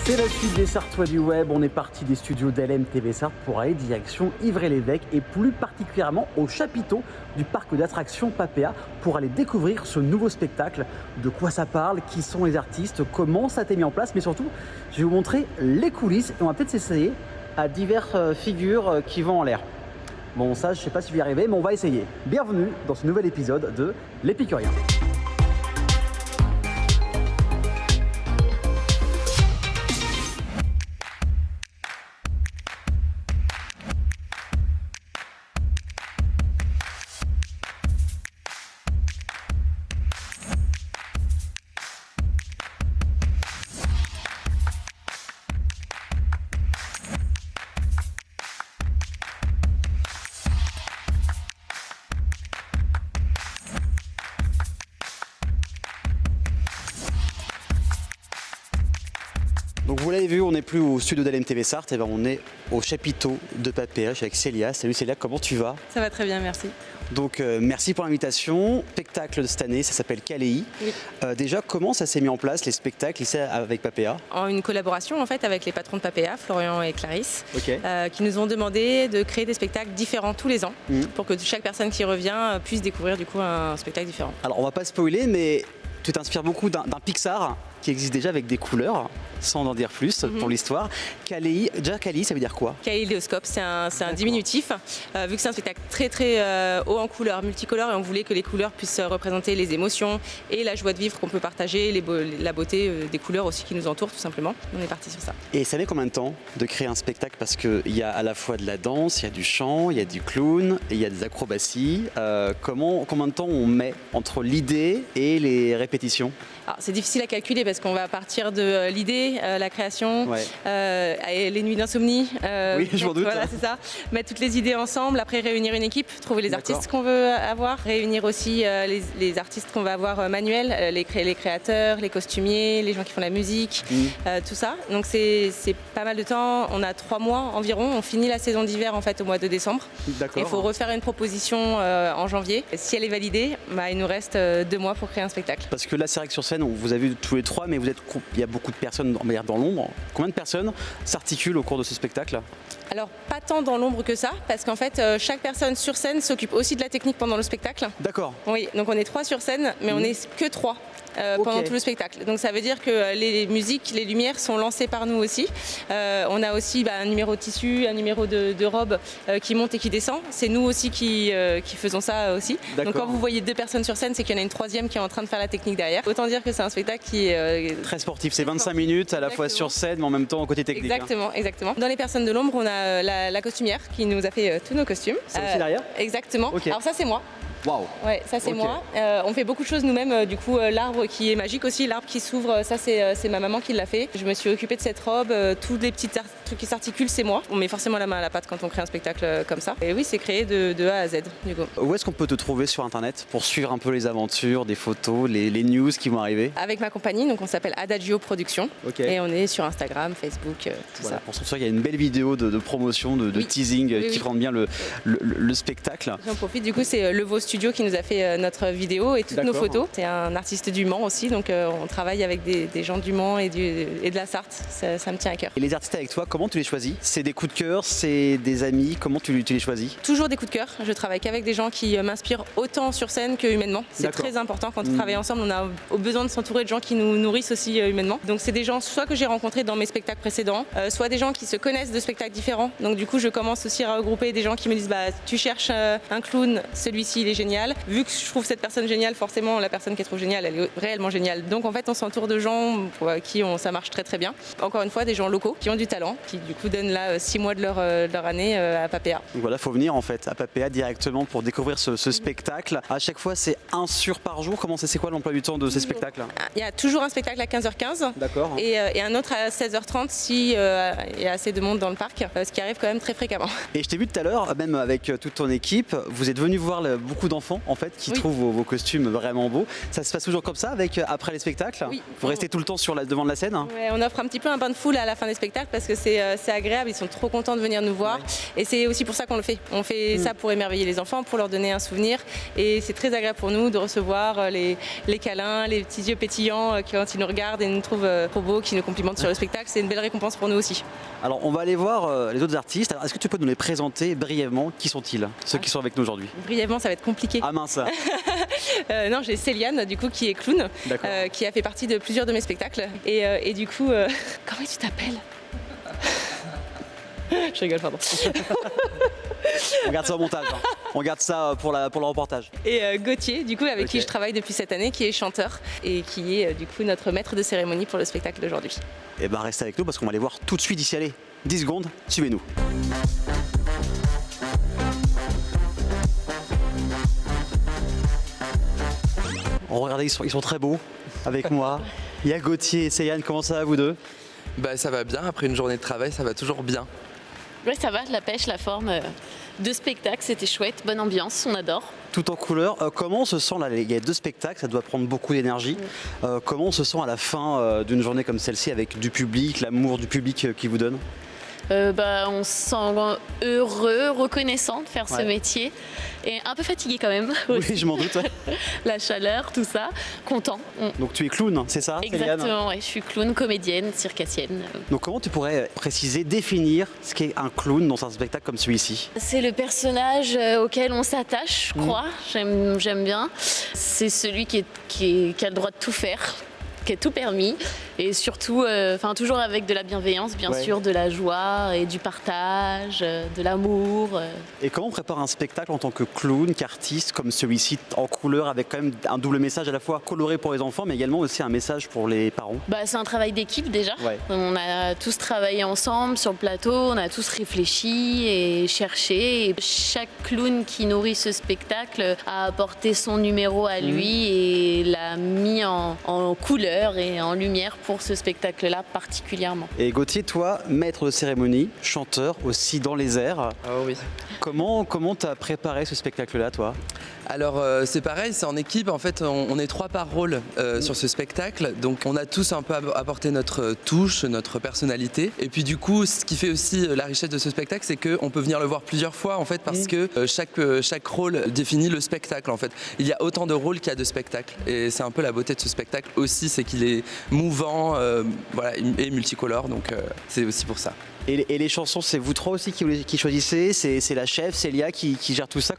C'est la suite des Sartois du Web. On est parti des studios d'LM TV Sarthe pour aller direction Ivry-l'Évêque et plus particulièrement au chapiteau du parc d'attractions Papéa pour aller découvrir ce nouveau spectacle. De quoi ça parle, qui sont les artistes, comment ça a été mis en place, mais surtout, je vais vous montrer les coulisses et on va peut-être s'essayer à diverses figures qui vont en l'air. Bon, ça, je ne sais pas si je vais y arriver, mais on va essayer. Bienvenue dans ce nouvel épisode de L'Épicurien. Donc vous l'avez vu, on n'est plus au studio d'LM TV Sarthe, on est au chapiteau de Papéa avec Célia. Salut Célia, comment tu vas? Ça va très bien, merci. Donc merci pour l'invitation. Spectacle de cette année, ça s'appelle Caléi. Oui. Déjà, comment ça s'est mis en place, les spectacles ici avec Papéa? En une collaboration en fait avec les patrons de Papéa, Florian et Clarisse, Ok. qui nous ont demandé de créer des spectacles différents tous les ans pour que chaque personne qui revient puisse découvrir du coup un spectacle différent. Alors on va pas spoiler, mais tu t'inspires beaucoup d'un Pixar qui existe déjà avec des couleurs, sans en dire plus pour l'histoire. Caléi, déjà Caléi, ça veut dire quoi? Kaléidoscope, c'est un diminutif, vu que c'est un spectacle très haut en couleurs, multicolores, et on voulait que les couleurs puissent représenter les émotions et la joie de vivre qu'on peut partager, la beauté des couleurs aussi qui nous entourent tout simplement. On est parti sur ça. Et ça met combien de temps de créer un spectacle? Parce qu'il y a à la fois de la danse, il y a du chant, il y a du clown, et il y a des acrobaties. Combien de temps on met entre l'idée et les répétitions? Alors, c'est difficile à calculer parce qu'on va partir de l'idée, la création, et les nuits d'insomnie. Oui, je m'en doute. Voilà, c'est ça. Mettre toutes les idées ensemble, après réunir une équipe, trouver les artistes qu'on veut avoir, réunir aussi les artistes qu'on va avoir manuels, les créateurs, les costumiers, les gens qui font la musique, tout ça. Donc c'est pas mal de temps. On a 3 mois environ. On finit la saison d'hiver en fait au mois de décembre. D'accord. Il faut refaire une proposition en janvier. Si elle est validée, il nous reste 2 mois pour créer un spectacle. Parce que là, c'est vrai que sur scène, on vous a vu tous les 3, mais il y a beaucoup de personnes dans l'ombre. Combien de personnes s'articulent au cours de ce spectacle? Alors, pas tant dans l'ombre que ça, parce qu'en fait, chaque personne sur scène s'occupe aussi de la technique pendant le spectacle. D'accord. Oui, donc on est 3 sur scène, mais on n'est que 3. Pendant tout le spectacle. Donc ça veut dire que les musiques, les lumières sont lancées par nous aussi. On a aussi un numéro de tissu, un numéro de robe qui monte et qui descend. C'est nous aussi qui faisons ça aussi. Donc quand vous voyez 2 personnes sur scène, c'est qu'il y en a une 3e qui est en train de faire la technique derrière. Autant dire que c'est un spectacle qui est très sportif. C'est 25 minutes à la fois sur scène, mais en même temps côté technique. Exactement. Dans les personnes de l'ombre, on a la costumière qui nous a fait tous nos costumes. C'est aussi derrière? Exactement. Okay. Alors ça c'est moi. Waouh. Ouais, ça c'est moi. On fait beaucoup de choses nous-mêmes. Du coup, l'arbre qui est magique aussi, l'arbre qui s'ouvre, ça c'est ma maman qui l'a fait. Je me suis occupée de cette robe. Tous les petits trucs qui s'articulent, c'est moi. On met forcément la main à la pâte quand on crée un spectacle comme ça. Et oui, c'est créé de A à Z. Du coup. Où est-ce qu'on peut te trouver sur Internet pour suivre un peu les aventures, des photos, les news qui vont arriver? Avec ma compagnie, donc on s'appelle Adagio Production. Et on est sur Instagram, Facebook, tout ça. Pour ça, il y a une belle vidéo de promotion, de teasing qui rend bien le spectacle. J'en profite, du coup, c'est Levo Studio qui nous a fait notre vidéo et toutes nos photos. C'est un artiste du Mans aussi, donc on travaille avec des gens du Mans et de la Sarthe. Ça me tient à cœur. Et les artistes avec toi, comment tu les choisis? C'est des coups de cœur, c'est des amis, comment tu les choisis? Toujours des coups de cœur. Je travaille qu'avec des gens qui m'inspirent autant sur scène que humainement. C'est très important quand on travaille ensemble. On a besoin de s'entourer de gens qui nous nourrissent aussi humainement. Donc c'est des gens soit que j'ai rencontrés dans mes spectacles précédents, soit des gens qui se connaissent de spectacles différents. Donc du coup, je commence aussi à regrouper des gens qui me disent tu cherches un clown, celui-ci il est génial. Vu que je trouve cette personne géniale, forcément la personne qui est trop géniale, elle est réellement géniale. Donc en fait, on s'entoure de gens pour qui ça marche très bien. Encore une fois, des gens locaux qui ont du talent, qui du coup donnent là 6 mois de leur année à Papéa. Donc voilà, faut venir en fait à Papéa directement pour découvrir ce spectacle. À chaque fois, c'est 1 sur par jour. Comment c'est quoi l'emploi du temps de ces spectacles? Il y a toujours un spectacle à 15h15. D'accord. Et un autre à 16h30 si il y a assez de monde dans le parc, ce qui arrive quand même très fréquemment. Et je t'ai vu tout à l'heure, même avec toute ton équipe, vous êtes venu voir beaucoup d'enfants en fait qui trouvent vos costumes vraiment beaux. Ça se passe toujours comme ça après les spectacles? Oui. Vous restez tout le temps devant la scène? Ouais, on offre un petit peu un bain de foule à la fin des spectacles parce que c'est agréable, ils sont trop contents de venir nous voir et c'est aussi pour ça qu'on le fait. On fait ça pour émerveiller les enfants, pour leur donner un souvenir et c'est très agréable pour nous de recevoir les câlins, les petits yeux pétillants quand ils nous regardent et nous trouvent trop beaux, qui nous complimentent sur le spectacle. C'est une belle récompense pour nous aussi. Alors on va aller voir les autres artistes. Est-ce que tu peux nous les présenter brièvement? Qui sont-ils, ceux qui sont avec nous aujourd'hui? Brièvement, ça va être compliqué. Ah mince. Non, j'ai Céliane du coup qui est clown, qui a fait partie de plusieurs de mes spectacles et du coup, comment tu t'appelles? Je rigole, pardon. On garde ça au montage. Hein. On garde ça pour le reportage. Et Gauthier, du coup, avec qui je travaille depuis cette année, qui est chanteur et qui est du coup notre maître de cérémonie pour le spectacle d'aujourd'hui. Et ben restez avec nous parce qu'on va aller voir tout de suite ici. Allez, 10 secondes, suivez-nous. Oh, regardez, ils sont très beaux avec moi. Il y a Gauthier et Céliane, comment ça va vous deux? Bah ça va bien, après une journée de travail, ça va toujours bien. Ouais, ça va, la pêche, la forme de spectacle, c'était chouette, bonne ambiance, on adore. Tout en couleur. Comment on se sent là? Il y a 2 spectacles, ça doit prendre beaucoup d'énergie. Comment on se sent à la fin d'une journée comme celle-ci avec du public, l'amour du public qui vous donne? On se sent heureux, reconnaissant de faire ce métier et un peu fatigué quand même. Oui, je m'en doute. Ouais. La chaleur, tout ça, content. Donc tu es clown, c'est ça? Exactement, ouais, je suis clown, comédienne, circassienne. Donc comment tu pourrais préciser, définir ce qu'est un clown dans un spectacle comme celui-ci? C'est le personnage auquel on s'attache, je crois, j'aime bien. C'est celui qui a le droit de tout faire, qui est tout permis et surtout toujours avec de la bienveillance bien sûr, de la joie et du partage, de l'amour. Et comment on prépare un spectacle en tant que clown, qu'artiste comme celui-ci en couleur avec quand même un double message à la fois coloré pour les enfants mais également aussi un message pour les parents? C'est un travail d'équipe déjà. On a tous travaillé ensemble sur le plateau, on a tous réfléchi et cherché et chaque clown qui nourrit ce spectacle a apporté son numéro à lui et l'a mis en couleur et en lumière pour ce spectacle-là particulièrement. Et Gauthier, toi, maître de cérémonie, chanteur aussi dans les airs. Oh oui. Comment t'as préparé ce spectacle-là, toi? Alors c'est pareil, c'est en équipe, en fait on est 3 par rôle sur ce spectacle, donc on a tous un peu apporté notre touche, notre personnalité, et puis du coup ce qui fait aussi la richesse de ce spectacle, c'est qu'on peut venir le voir plusieurs fois en fait, parce que chaque rôle définit le spectacle en fait. Il y a autant de rôles qu'il y a de spectacles, et c'est un peu la beauté de ce spectacle aussi, c'est qu'il est mouvant et multicolore, donc c'est aussi pour ça. Et les chansons, c'est vous 3 aussi qui choisissez? C'est la chef, Célia qui gère tout ça?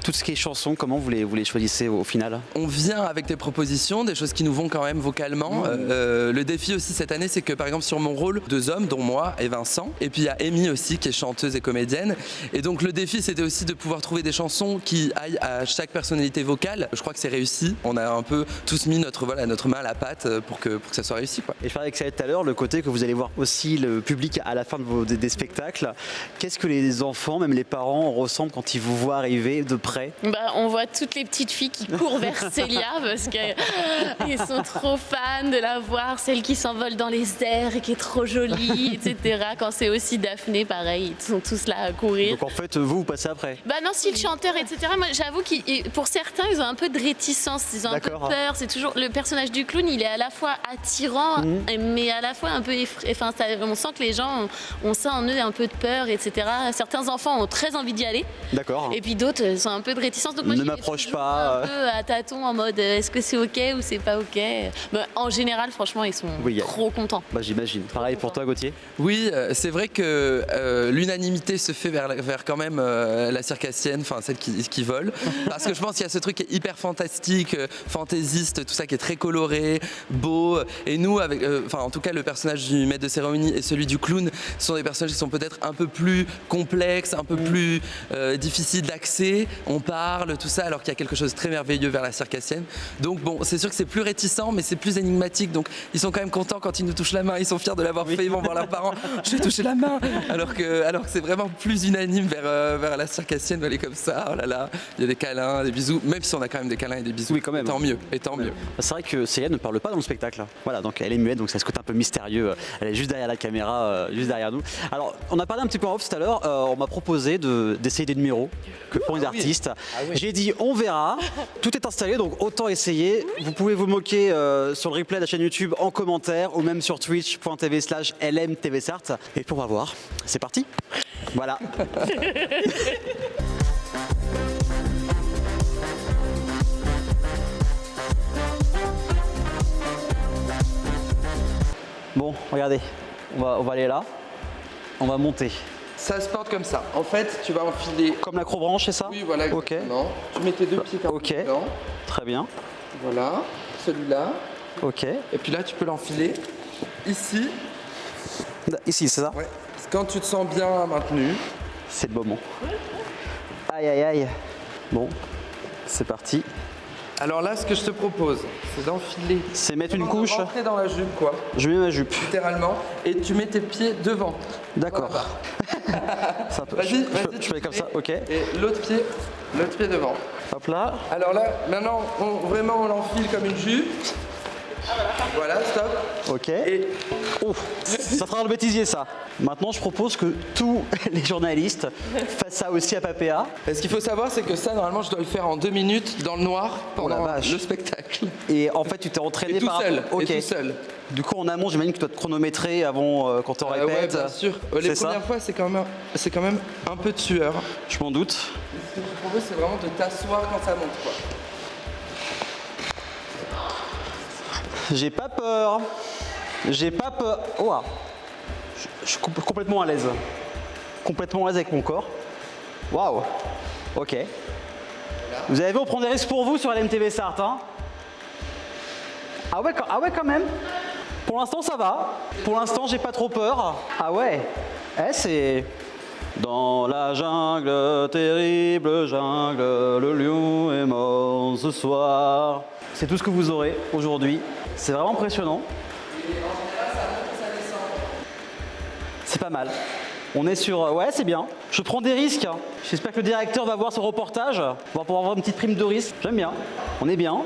Tout ce qui est chansons, comment vous les choisissez au final? On vient avec des propositions, des choses qui nous vont quand même vocalement. Le défi aussi cette année, c'est que par exemple sur mon rôle, 2 hommes, dont moi et Vincent, et puis il y a Amy aussi qui est chanteuse et comédienne. Et donc le défi, c'était aussi de pouvoir trouver des chansons qui aillent à chaque personnalité vocale. Je crois que c'est réussi. On a un peu tous mis notre main à la pâte pour que ça soit réussi, quoi. Et je parlais avec ça tout à l'heure, le côté que vous allez voir aussi le public à la fin des spectacles. Qu'est-ce que les enfants, même les parents, ressentent quand ils vous voient arriver de près? On voit toutes les petites filles qui courent vers Célia parce qu'ils sont trop fans de la voir, celle qui s'envole dans les airs et qui est trop jolie, etc. Quand c'est aussi Daphné, pareil, ils sont tous là à courir. Donc en fait, vous passez après? Non, si le chanteur, etc. Moi, j'avoue que pour certains, ils ont un peu de réticence, ils ont un peu peur. C'est toujours le personnage du clown, il est à la fois attirant, mais à la fois un peu on sent que les gens ont ça en eux, un peu de peur, etc. Certains enfants ont très envie d'y aller. D'accord. Et puis d'autres sont un peu de réticence. Donc moi, ne m'approche pas. Un peu à tâtons en mode est-ce que c'est ok ou c'est pas ok. En général, franchement, ils sont trop contents. J'imagine. Pareil pour toi, Gauthier? Oui, c'est vrai que l'unanimité se fait vers quand même la circassienne, enfin celle qui vole. Parce que je pense qu'il y a ce truc qui est hyper fantastique, fantaisiste, tout ça qui est très coloré, beau. Et nous, en tout cas, le personnage du maître de cérémonie et celui du clown sont des personnages qui sont peut-être un peu plus complexes, un peu plus difficiles d'accès. On parle, tout ça, alors qu'il y a quelque chose de très merveilleux vers la circassienne. Donc bon, c'est sûr que c'est plus réticent, mais c'est plus énigmatique. Donc ils sont quand même contents quand ils nous touchent la main. Ils sont fiers de l'avoir fait. Ils vont voir leurs parents. Je vais toucher la main. Alors que c'est vraiment plus unanime vers la circassienne. Elle est comme ça. Oh là là. Il y a des câlins, des bisous. Même si on a quand même des câlins et des bisous. Oui, quand même. Tant mieux. Et tant mieux. C'est vrai que Célia ne parle pas dans le spectacle. Voilà, donc elle est muette, donc ça a ce côté un peu mystérieux. Elle est juste derrière la caméra, juste derrière nous. nous. Alors, on a parlé un petit peu en off tout à l'heure. On m'a proposé d'essayer des numéros que font les artistes. J'ai dit, on verra. Tout est installé, donc autant essayer. Vous pouvez vous moquer sur le replay de la chaîne YouTube en commentaire ou même sur twitch.tv/LMTVSart. Et puis on va voir. C'est parti. Voilà. Bon, regardez, on va aller là, on va monter. Ça se porte comme ça. En fait, tu vas enfiler... Comme l'acrobranche, c'est ça? Oui, voilà, exactement. Okay. Tu mets tes deux pieds comme dedans. Très bien. Voilà, celui-là. Ok. Et puis là, tu peux l'enfiler ici. Ici, c'est ça? Ouais. Quand tu te sens bien maintenu. C'est le moment. Aïe, aïe, aïe. Bon, c'est parti. Alors là, ce que je te propose, c'est d'enfiler. C'est mettre une couche. Rentrer dans la jupe, quoi. Je mets ma jupe. Littéralement. Et tu mets tes pieds devant. D'accord. Vas-y, je fais comme ça, ok. Et l'autre pied devant. Hop là. Alors là, maintenant, vraiment, on l'enfile comme une jupe. Voilà, stop. Ok. Et ça fera le bêtisier, ça. Maintenant, je propose que tous les journalistes fassent ça aussi à Papéa. Et ce qu'il faut savoir, c'est que ça, normalement, je dois le faire en 2 minutes dans le noir pendant le spectacle. Et en fait, tu t'es entraîné tout seul. Ok. Et tout seul. Du coup, en amont, j'imagine que tu dois te chronométrer avant quand on répète. Ouais, bien sûr. Les premières fois, c'est quand même un peu de sueur. Je m'en doute. Et ce que je te propose, c'est vraiment de t'asseoir quand ça monte, quoi. J'ai pas peur. J'ai pas peur. Oh, je suis complètement à l'aise. Complètement à l'aise avec mon corps. Waouh. Ok. Vous avez vu, on prend des risques pour vous sur LMTVSart, hein? Ah ouais, quand même. Pour l'instant, ça va. Pour l'instant, j'ai pas trop peur. Ah ouais. C'est... Dans la jungle, terrible jungle, le lion est mort ce soir. C'est tout ce que vous aurez aujourd'hui. C'est vraiment impressionnant. C'est pas mal. On est sur... Ouais, c'est bien. Je prends des risques. J'espère que le directeur va voir ce reportage. On va pouvoir avoir une petite prime de risque. J'aime bien. On est bien.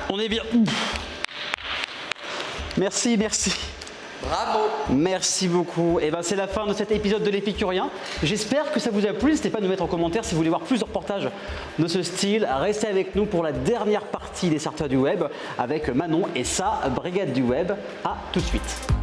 On est bien. Merci, merci. Bravo. Merci beaucoup. Et ben c'est la fin de cet épisode de l'Épicurien. J'espère que ça vous a plu. N'hésitez pas à nous mettre en commentaire si vous voulez voir plus de reportages de ce style. Restez avec nous pour la dernière partie des Sarteurs du Web avec Manon et sa brigade du Web. À tout de suite.